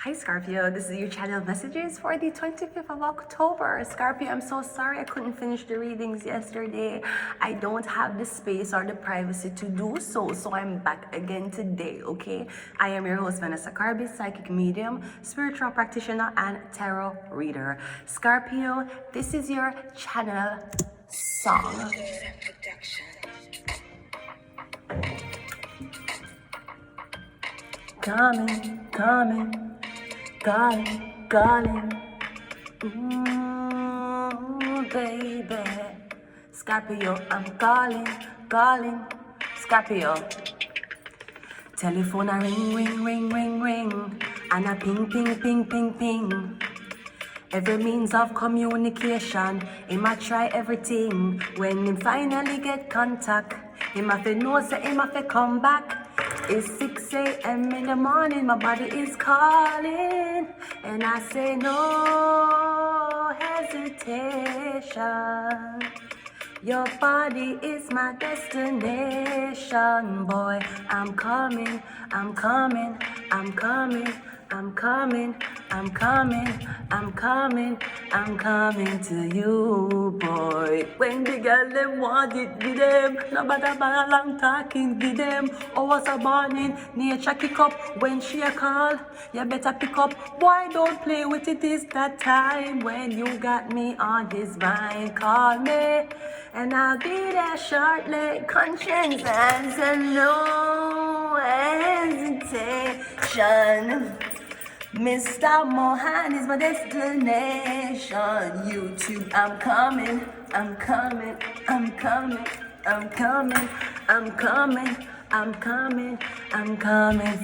Hi Scorpio, this is your channel messages for the 25th of October. Scorpio, I'm so sorry I couldn't finish the readings yesterday. I don't have the space or the privacy to do so I'm back again today, okay? I am your host, Vanessa Carby, psychic medium, spiritual practitioner, and tarot reader. Scorpio, this is your channel song. Coming, calling. Ooh, baby. Scorpio, I'm calling. Scorpio. Telephone a ring. And a ping. Every means of communication, him a try everything. When him finally get contact, him have to know say him have to come back. It's 6 a.m. in the morning, my body is calling, and I say no hesitation. Your body is my destination, boy. I'm coming to you, boy. When the girl them want it, give them. No matter how long talking, give them. Hours of morning, nature kick up. When she a call, you better pick up. Boy, don't play with it, it's that time when you got me on this vine. Call me, and I'll be there shortly. Conscience and no hesitation. Mr. Mohan is my destination. YouTube, I'm coming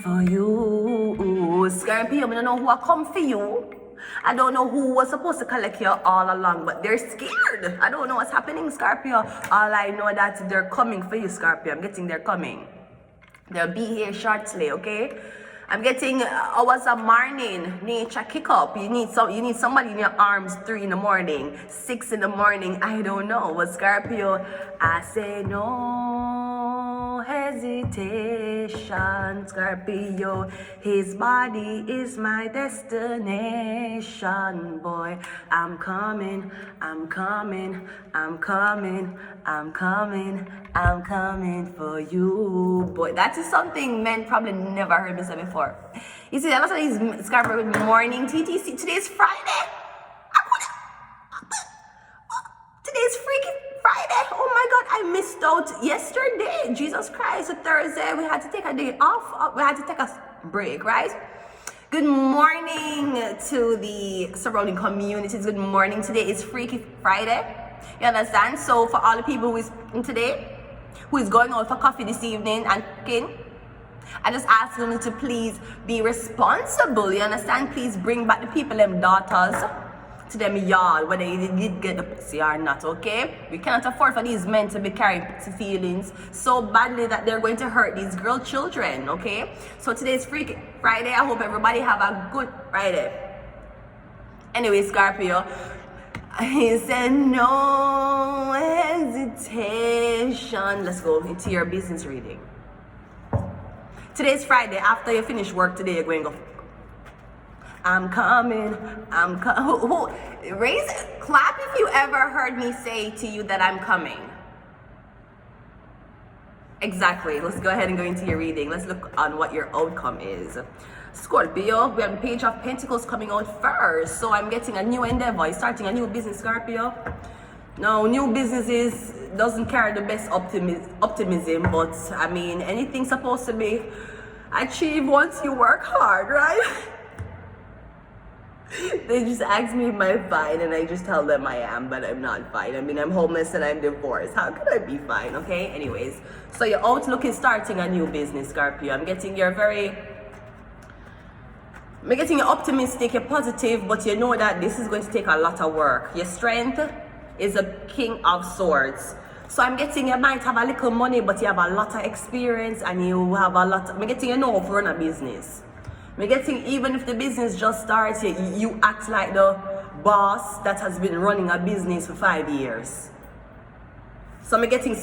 for you. Scorpio, I don't know who I come for you. I don't know who was supposed to collect you all along, but they're scared. I don't know what's happening, Scorpio. All I know that they're coming for you, Scorpio. I'm getting they're coming. They'll be here shortly, okay? I'm getting hours of morning, nature kick up. You need somebody in your arms 3 in the morning, 6 in the morning. I don't know. But Scorpio, I say no hesitation. Scorpio, his body is my destination, boy. I'm coming for you, boy. That is something men probably never heard me say before. You see, a lot of these Scorpio with morning TTC. Today's Friday. Today's freaking Friday. Oh my God, I missed out yesterday. Jesus Christ, Thursday. We had to take a day off. We had to take a break, right? Good morning to the surrounding communities. Good morning. Today is Freaky Friday. You understand? So for all the people who is today, who is going out for coffee this evening and cooking, I just ask them to please be responsible. You understand? Please bring back the people, them daughters, to them yard, whether you did get the pussy or not, okay? We cannot afford for these men to be carrying pussy feelings so badly that they're going to hurt these girl children, okay? So today's Freaky Friday. I hope everybody have a good Friday. Anyway, Scorpio, he said no hesitation. Let's go into your business reading. Today's Friday. After you finish work today, you're going to go. I'm coming. Clap if you ever heard me say to you that I'm coming. Exactly. Let's go ahead and go into your reading. Let's look on what your outcome is. Scorpio, we have the Page of Pentacles coming out first. So I'm getting a new endeavor. Starting a new business, Scorpio. Now, new businesses doesn't carry the best optimism, but I mean, anything's supposed to be achieved once you work hard, right? They just ask me if I'm fine, and I just tell them I am, but I'm not fine. I mean, I'm homeless and I'm divorced. How could I be fine, okay? Anyways, so your outlook is starting a new business, Scorpio. I'm getting you're optimistic, you're positive, but you know that this is going to take a lot of work. Your strength is a King of Swords. So I'm getting you might have a little money, but you have a lot of experience, and you have a lot. I'm getting you know how to run a business. I'm getting even if the business just starts, you act like the boss that has been running a business for 5 years. So I'm getting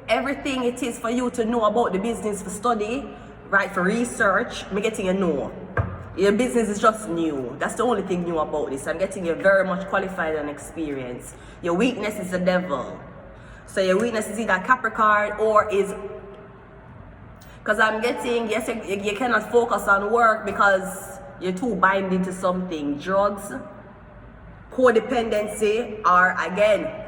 everything it is for you to know about the business for study, right, for research, I'm getting a no. Your business is just new. That's the only thing new about this. I'm getting you very much qualified and experienced. Your weakness is the devil. So your weakness is either Capricorn or is, because I'm getting, yes, you cannot focus on work because you're too binding to something. Drugs, codependency, or again,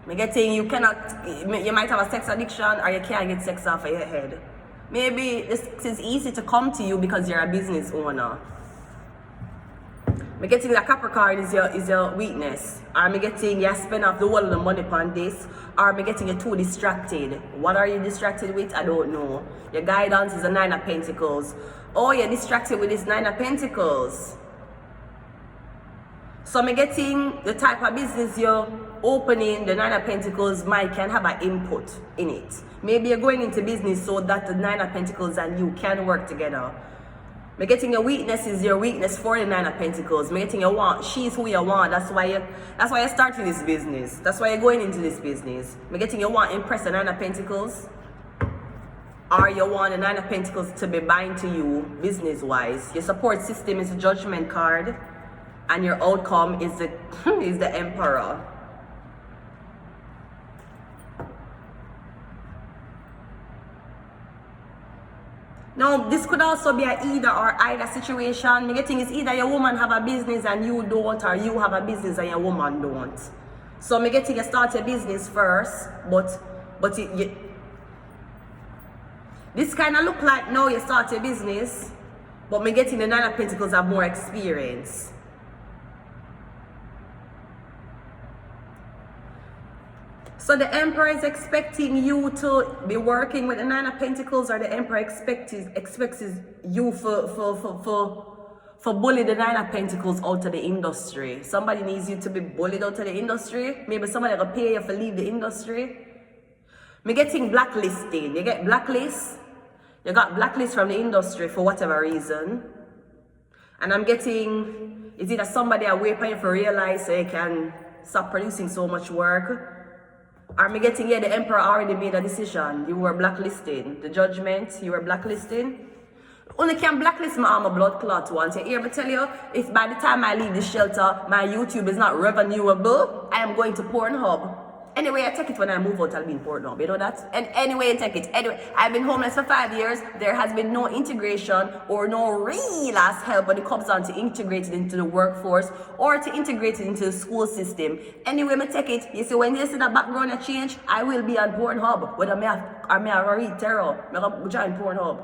I'm getting you cannot, you might have a sex addiction or you can't get sex off of your head. Maybe this is easy to come to you because you're a business owner. I'm getting that Capricorn is your weakness. Or I'm getting you spend off the whole of the money upon this. Or I'm getting you too distracted. What are you distracted with? I don't know. Your guidance is a 9 of Pentacles. Oh, you're distracted with this 9 of Pentacles. So I'm getting the type of business you're opening, the 9 of Pentacles might can have an input in it. Maybe you're going into business so that the 9 of Pentacles and you can work together. I'm getting your weakness is your weakness for the 9 of Pentacles. I'm getting your want. She's who you want. That's why you're starting this business. That's why you're going into this business. I'm getting your want impress the 9 of Pentacles. Or you want the 9 of Pentacles to be bind to you business-wise. Your support system is a Judgment card. And your outcome is the Emperor. Now, this could also be an either or either situation. The thing is either your woman have a business and you don't, or you have a business and your woman don't. So I'm getting you start your business first, but this kind of look like now you start your business, but me getting the 9 of Pentacles have more experience. So the Emperor is expecting you to be working with the 9 of Pentacles, or the Emperor expects you for bully the 9 of Pentacles out of the industry. Somebody needs you to be bullied out of the industry. Maybe somebody will pay you for leave the industry. Me getting blacklisting. You get blacklist. You got blacklist from the industry for whatever reason. And I'm getting, it's either somebody away for you to realize so you can stop producing so much work. Are me getting, yeah, the Emperor already made a decision. You were blacklisting. The Judgment, you were blacklisting. Only can blacklist my armor blood clot once. You hear me tell you, if by the time I leave the shelter, my YouTube is not revenuable, I am going to Pornhub. Anyway, I take it when I move out, I'll be in Pornhub. You know that? And anyway, I take it. Anyway, I've been homeless for 5 years. There has been no integration or no real ass help when it comes down to integrate it into the workforce or to integrate it into the school system. Anyway, I take it. You see, when you see the background change, I will be on Pornhub. Whether I have read terror, I will join Pornhub.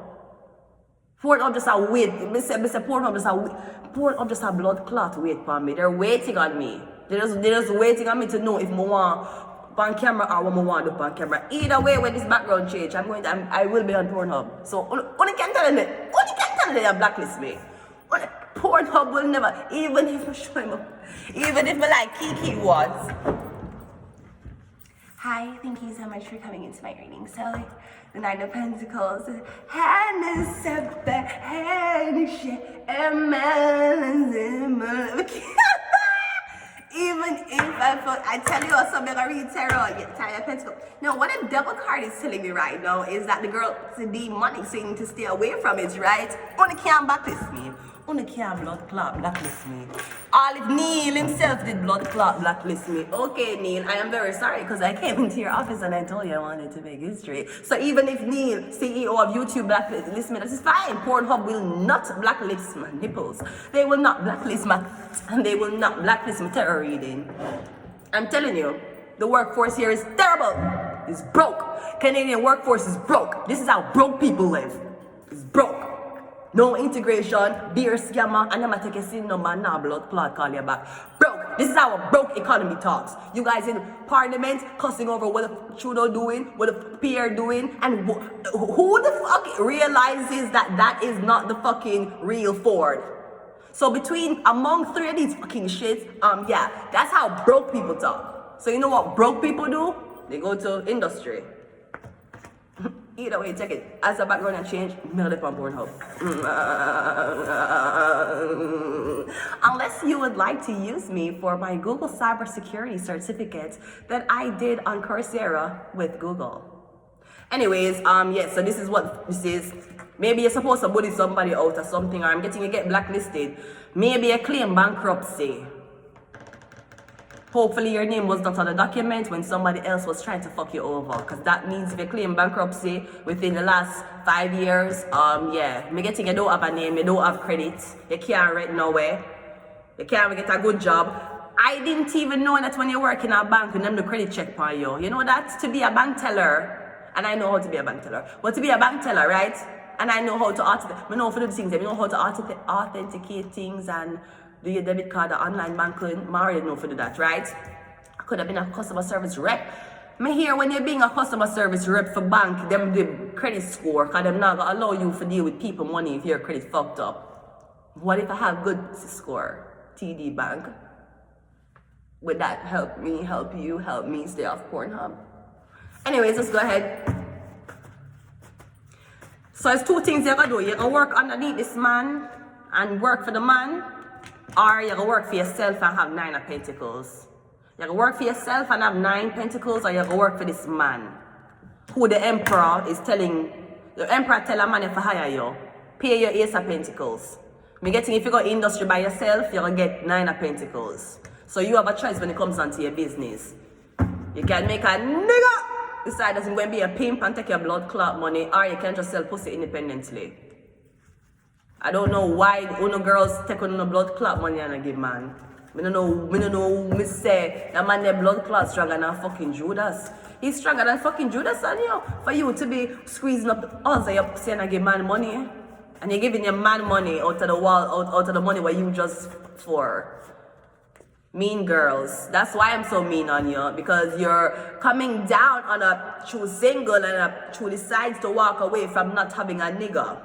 Pornhub just a wait. I say Pornhub just a wait. Pornhub just a blood clot wait for me. They're waiting on me. They're just waiting on me to know if I want on camera or what I want to do on camera. Either way, when this background change, I will be on Pornhub. So only can tell me, they blacklist me. Pornhub will never, even if I show him up, even if I like Kiki was. Hi, thank you so much for coming into my reading. So, the 9 of Pentacles, even if I tell you something, I read tarot, I get tired of Pentacles. Now, what a devil card is telling me right now is that the girl need money, so you need to stay away from it, right? Only can't blacklist me. Only can't blood clot blacklist me. Olive Neil himself did blood clot blacklist me. Okay, Neil, I am very sorry because I came into your office and I told you I wanted to make history. So even if Neil, CEO of YouTube, blacklist me, that is fine. Pornhub will not blacklist my nipples. They will not blacklist and they will not blacklist my tarot reading. I'm telling you, the workforce here is terrible. It's broke. Canadian workforce is broke. This is how broke people live. It's broke. No integration, beer scammer, and I'm gonna take a sin number, now blood clot, call you back. Broke. This is how a broke economy talks. You guys in parliament cussing over what the Trudeau doing, what the Pierre doing, and who the fuck realizes that that is not the fucking real Ford? So among 3 of these fucking shits, yeah, that's how broke people talk. So you know what broke people do? They go to industry. Either way, check it. As the background and change, mail it on Pornhub. Unless you would like to use me for my Google Cybersecurity certificate that I did on Coursera with Google. Anyways, yes, so this is what this is. Maybe you're supposed to bully somebody out or something, or I'm getting you get blacklisted. Maybe you claim bankruptcy. Hopefully your name was not on the document when somebody else was trying to fuck you over. Because that means if you claim bankruptcy within the last 5 years, yeah, me getting you don't have a name, you don't have credit, you can't rent nowhere, you can't get a good job. I didn't even know that when you work in a bank, when them do credit check on you. You know that? To be a bank teller, and I know how to be a bank teller, but to be a bank teller, right? And I know how to I know how to do things, I know how to authenticate things and do your debit card or online banking. I already know how to do that, right? I could have been a customer service rep. Me hear when you're being a customer service rep for bank, them the credit score, because them not gonna allow you to deal with people money if your credit fucked up. What if I have good score? TD Bank. Would that help me, help you, help me stay off Pornhub? Anyways, let's go ahead. So it's two things you're gonna do. You're gonna work underneath this man and work for the man, or you're gonna work for yourself and have 9 of Pentacles. You're gonna work for yourself and have 9 Pentacles, or you're gonna work for this man who the Emperor is telling. The Emperor tell a man if I hire you, pay your Ace of Pentacles. Me getting if you go industry by yourself, you're gonna get 9 of Pentacles. So you have a choice when it comes onto your business. You can make a nigga decide that I'm going to be a pimp and take your blood clot money, or you can just sell pussy independently. I don't know why uno girls take on no blood clot money and I give man. I don't know, me say that man their blood clot stronger than fucking Judas. He's stronger than fucking Judas, and you know, for you to be squeezing up the odds of your pussy and I give man money. And you're giving your man money out of the wall, out of the money where you just for. Mean girls. That's why I'm so mean on you, because you're coming down on a true single and a true decides to walk away from not having a nigga.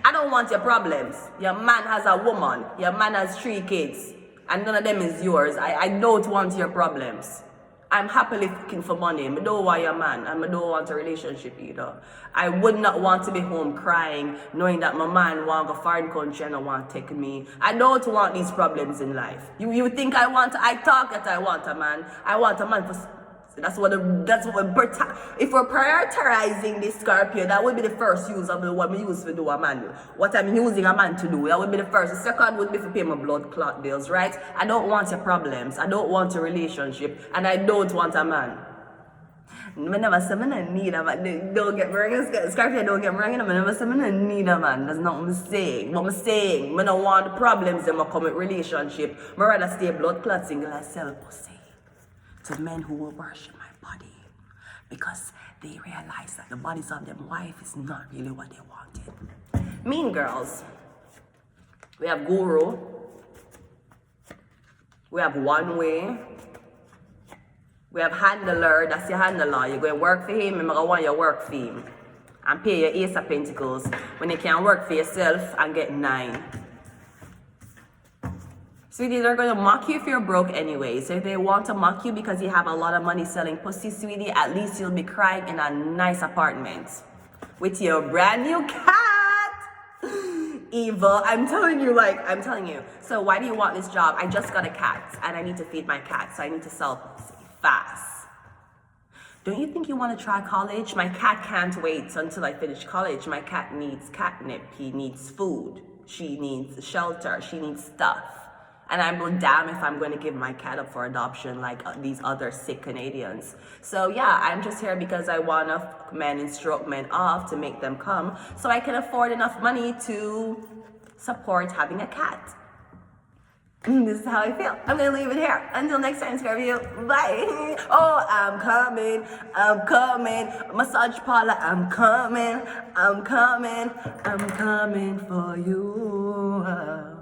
I don't want your problems. Your man has a woman. Your man has 3 kids. And none of them is yours. I don't want your problems. I'm happily looking for money. I don't want your man. And I don't want a relationship either. I would not want to be home crying, knowing that my man want to go foreign country and I want to take me. I don't want these problems in life. You think I talk that I want a man. I want a man for... That's what if we're prioritizing this Scorpio, that would be the first use of what we use to do a man. What I'm using a man to do, that would be the first. The second would be to pay my blood clot bills, right? I don't want your problems. I don't want a relationship, and I don't want a man. I never say I need a man. Don't get me wrong, Scorpio, don't get me wrong. I never say I need a man. That's not what I'm saying. What I'm saying, I don't want the problems that come with relationship. I rather stay blood clot single and sell pussy to men who will worship my body, because they realize that the bodies of their wife is not really what they wanted. Mean girls. We have Guru. We have One Way. We have Handler. That's your handler. You're going to work for him, and I want you to work for him. And pay your Ace of Pentacles when you can work for yourself and get 9. Sweetie, they're going to mock you if you're broke anyway. So if they want to mock you because you have a lot of money selling pussy, sweetie, at least you'll be crying in a nice apartment with your brand new cat. Evil. I'm telling you. So why do you want this job? I just got a cat and I need to feed my cat. So I need to sell pussy fast. Don't you think you want to try college? My cat can't wait until I finish college. My cat needs catnip. He needs food. She needs shelter. She needs stuff. And I'm damn if I'm going to give my cat up for adoption like these other sick Canadians. So yeah, I'm just here because I want enough men and stroke men off to make them come so I can afford enough money to support having a cat. This is how I feel. I'm going to leave it here. Until next time, Scorpio. Bye. Oh, I'm coming. Massage parlor, I'm coming for you.